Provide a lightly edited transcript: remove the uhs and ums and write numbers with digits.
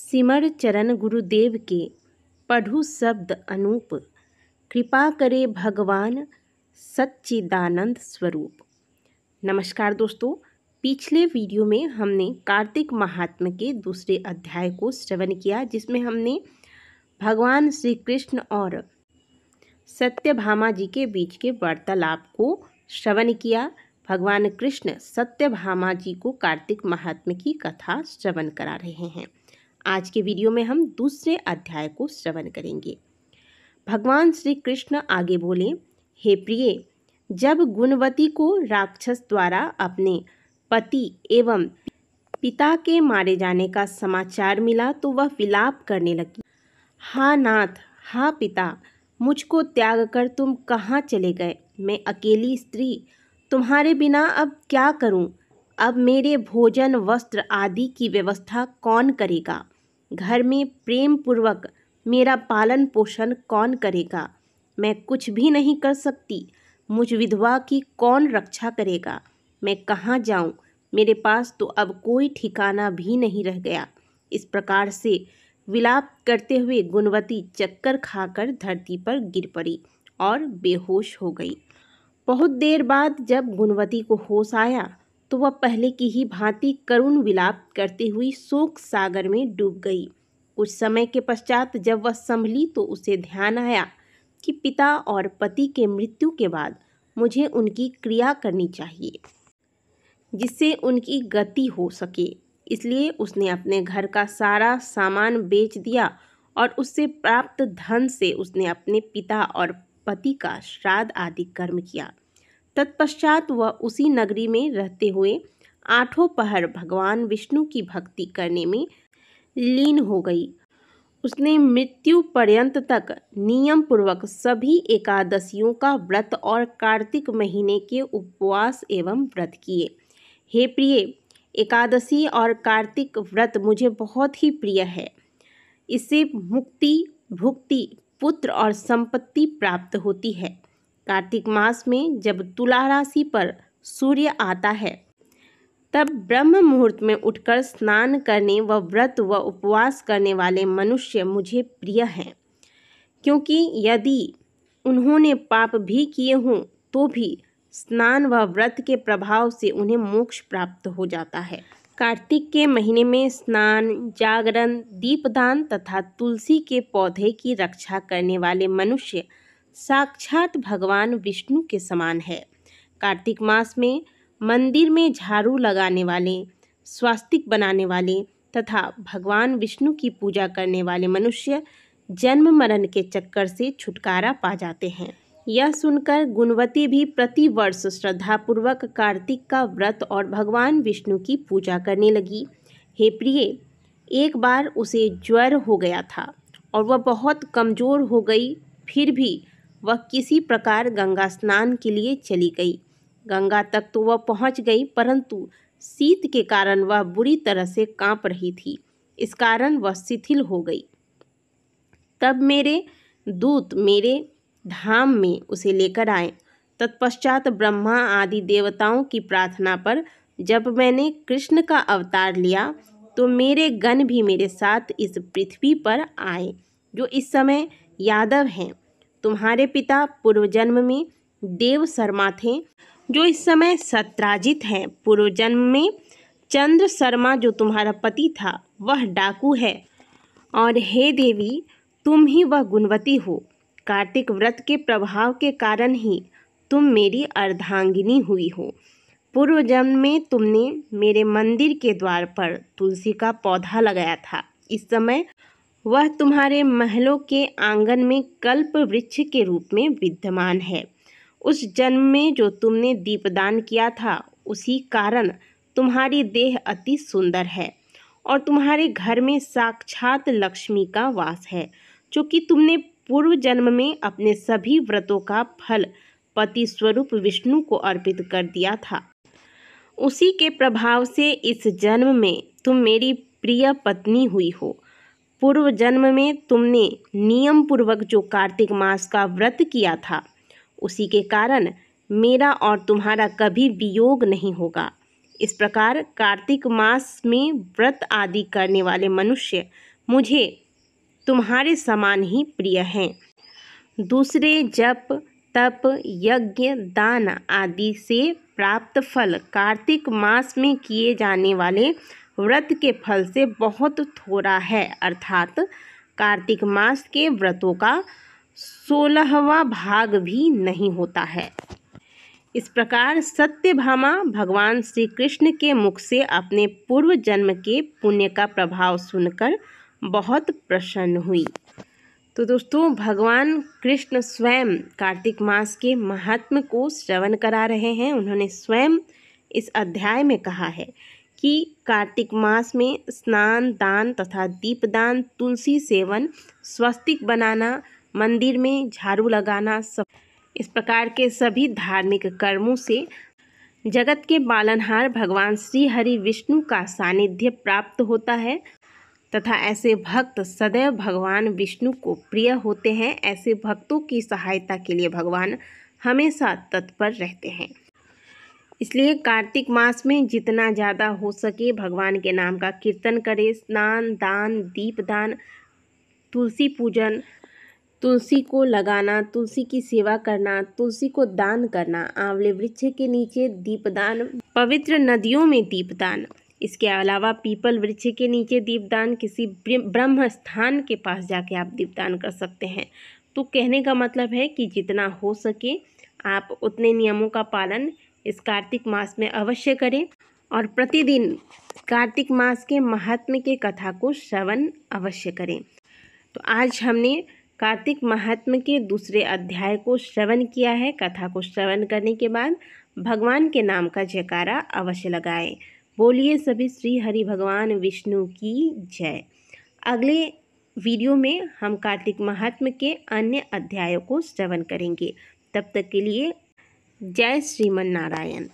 सिमर चरण गुरुदेव के पढ़ू शब्द अनूप। कृपा करे भगवान सच्चिदानंद स्वरूप। नमस्कार दोस्तों, पिछले वीडियो में हमने कार्तिक महात्म्य के दूसरे अध्याय को श्रवण किया, जिसमें हमने भगवान श्री कृष्ण और सत्यभामा जी के बीच के वार्तालाप को श्रवण किया। भगवान कृष्ण सत्यभामा जी को कार्तिक महात्म्य की कथा श्रवण करा रहे हैं। आज के वीडियो में हम दूसरे अध्याय को श्रवण करेंगे। भगवान श्री कृष्ण आगे बोले, हे प्रिय, जब गुणवती को राक्षस द्वारा अपने पति एवं पिता के मारे जाने का समाचार मिला तो वह विलाप करने लगी। हा नाथ, हा पिता, मुझको त्याग कर तुम कहाँ चले गए? मैं अकेली स्त्री तुम्हारे बिना अब क्या करूं? अब मेरे भोजन वस्त्र आदि की व्यवस्था कौन करेगा? घर में प्रेम पूर्वक मेरा पालन पोषण कौन करेगा? मैं कुछ भी नहीं कर सकती। मुझ विधवा की कौन रक्षा करेगा? मैं कहाँ जाऊं? मेरे पास तो अब कोई ठिकाना भी नहीं रह गया। इस प्रकार से विलाप करते हुए गुणवती चक्कर खाकर धरती पर गिर पड़ी और बेहोश हो गई। बहुत देर बाद जब गुणवती को होश आया तो वह पहले की ही भांति करुण विलाप करती हुई शोक सागर में डूब गई। कुछ समय के पश्चात जब वह संभली तो उसे ध्यान आया कि पिता और पति के मृत्यु के बाद मुझे उनकी क्रिया करनी चाहिए, जिससे उनकी गति हो सके। इसलिए उसने अपने घर का सारा सामान बेच दिया और उससे प्राप्त धन से उसने अपने पिता और पति का श्राद्ध आदि कर्म किया। तत्पश्चात वह उसी नगरी में रहते हुए 8 पहर भगवान विष्णु की भक्ति करने में लीन हो गई। उसने मृत्यु पर्यंत तक नियम पूर्वक सभी एकादशियों का व्रत और कार्तिक महीने के उपवास एवं व्रत किए। हे प्रिय, एकादशी और कार्तिक व्रत मुझे बहुत ही प्रिय है। इससे मुक्ति, भुक्ति, पुत्र और संपत्ति प्राप्त होती है। कार्तिक मास में जब तुला राशि पर सूर्य आता है तब ब्रह्म मुहूर्त में उठकर स्नान करने व व्रत व उपवास करने वाले मनुष्य मुझे प्रिय हैं, क्योंकि यदि उन्होंने पाप भी किए हों तो भी स्नान व व्रत के प्रभाव से उन्हें मोक्ष प्राप्त हो जाता है। कार्तिक के महीने में स्नान, जागरण, दीपदान तथा तुलसी के पौधे की रक्षा करने वाले मनुष्य साक्षात भगवान विष्णु के समान है। कार्तिक मास में मंदिर में झाड़ू लगाने वाले, स्वास्तिक बनाने वाले तथा भगवान विष्णु की पूजा करने वाले मनुष्य जन्म मरण के चक्कर से छुटकारा पा जाते हैं। यह सुनकर गुणवती भी प्रति वर्ष श्रद्धापूर्वक कार्तिक का व्रत और भगवान विष्णु की पूजा करने लगी। हे प्रिय, एक बार उसे ज्वर हो गया था और वह बहुत कमज़ोर हो गई। फिर भी वह किसी प्रकार गंगा स्नान के लिए चली गई। गंगा तक तो वह पहुंच गई, परंतु शीत के कारण वह बुरी तरह से कांप रही थी। इस कारण वह शिथिल हो गई। तब मेरे दूत मेरे धाम में उसे लेकर आए। तत्पश्चात ब्रह्मा आदि देवताओं की प्रार्थना पर जब मैंने कृष्ण का अवतार लिया तो मेरे गण भी मेरे साथ इस पृथ्वी पर आए, जो इस समय यादव हैं। तुम्हारे पिता पूर्व जन्म में देव शर्मा थे, जो इस समय सत्राजित हैं। पूर्व जन्म में चंद्र शर्मा, जो तुम्हारा पति था, वह डाकू है। और हे देवी, तुम ही वह गुणवती हो। कार्तिक व्रत के प्रभाव के कारण ही तुम मेरी अर्धांगिनी हुई हो। पूर्व जन्म में तुमने मेरे मंदिर के द्वार पर तुलसी का पौधा लगाया था। इस समय वह तुम्हारे महलों के आंगन में कल्प वृक्ष के रूप में विद्यमान है। उस जन्म में जो तुमने दीपदान किया था, उसी कारण तुम्हारी देह अति सुंदर है और तुम्हारे घर में साक्षात लक्ष्मी का वास है, जो कि तुमने पूर्व जन्म में अपने सभी व्रतों का फल पति स्वरूप विष्णु को अर्पित कर दिया था। उसी के प्रभाव से इस जन्म में तुम मेरी प्रिय पत्नी हुई हो। पूर्व जन्म में तुमने नियम पूर्वक जो कार्तिक मास का व्रत किया था, उसी के कारण मेरा और तुम्हारा कभी वियोग नहीं होगा। इस प्रकार कार्तिक मास में व्रत आदि करने वाले मनुष्य मुझे तुम्हारे समान ही प्रिय हैं। दूसरे जप तप यज्ञ दान आदि से प्राप्त फल कार्तिक मास में किए जाने वाले व्रत के फल से बहुत थोड़ा है, अर्थात कार्तिक मास के व्रतों का 16वां भाग भी नहीं होता है। इस प्रकार सत्यभामा भगवान श्री कृष्ण के मुख से अपने पूर्व जन्म के पुण्य का प्रभाव सुनकर बहुत प्रसन्न हुई। तो दोस्तों, भगवान कृष्ण स्वयं कार्तिक मास के महात्म्य को श्रवण करा रहे हैं। उन्होंने स्वयं इस अध्याय में कहा है कि कार्तिक मास में स्नान दान तथा दीपदान, तुलसी सेवन, स्वस्तिक बनाना, मंदिर में झाड़ू लगाना, सब इस प्रकार के सभी धार्मिक कर्मों से जगत के पालनहार भगवान श्री हरि विष्णु का सानिध्य प्राप्त होता है तथा ऐसे भक्त सदैव भगवान विष्णु को प्रिय होते हैं। ऐसे भक्तों की सहायता के लिए भगवान हमेशा तत्पर रहते हैं। इसलिए कार्तिक मास में जितना ज़्यादा हो सके भगवान के नाम का कीर्तन करें। स्नान दान दीपदान, तुलसी पूजन, तुलसी को लगाना, तुलसी की सेवा करना, तुलसी को दान करना, आंवले वृक्ष के नीचे दीपदान, पवित्र नदियों में दीपदान, इसके अलावा पीपल वृक्ष के नीचे दीपदान, किसी ब्रह्म स्थान के पास जाके आप दीपदान कर सकते हैं। तो कहने का मतलब है कि जितना हो सके आप उतने नियमों का पालन इस कार्तिक मास में अवश्य करें और प्रतिदिन कार्तिक मास के महात्म्य के कथा को श्रवण अवश्य करें। तो आज हमने कार्तिक महात्म्य के दूसरे अध्याय को श्रवण किया है। कथा को श्रवण करने के बाद भगवान के नाम का जयकारा अवश्य लगाएं। बोलिए सभी श्री हरि भगवान विष्णु की जय। अगले वीडियो में हम कार्तिक महात्म्य के अन्य अध्यायों को श्रवण करेंगे। तब तक के लिए जय श्रीमन नारायण।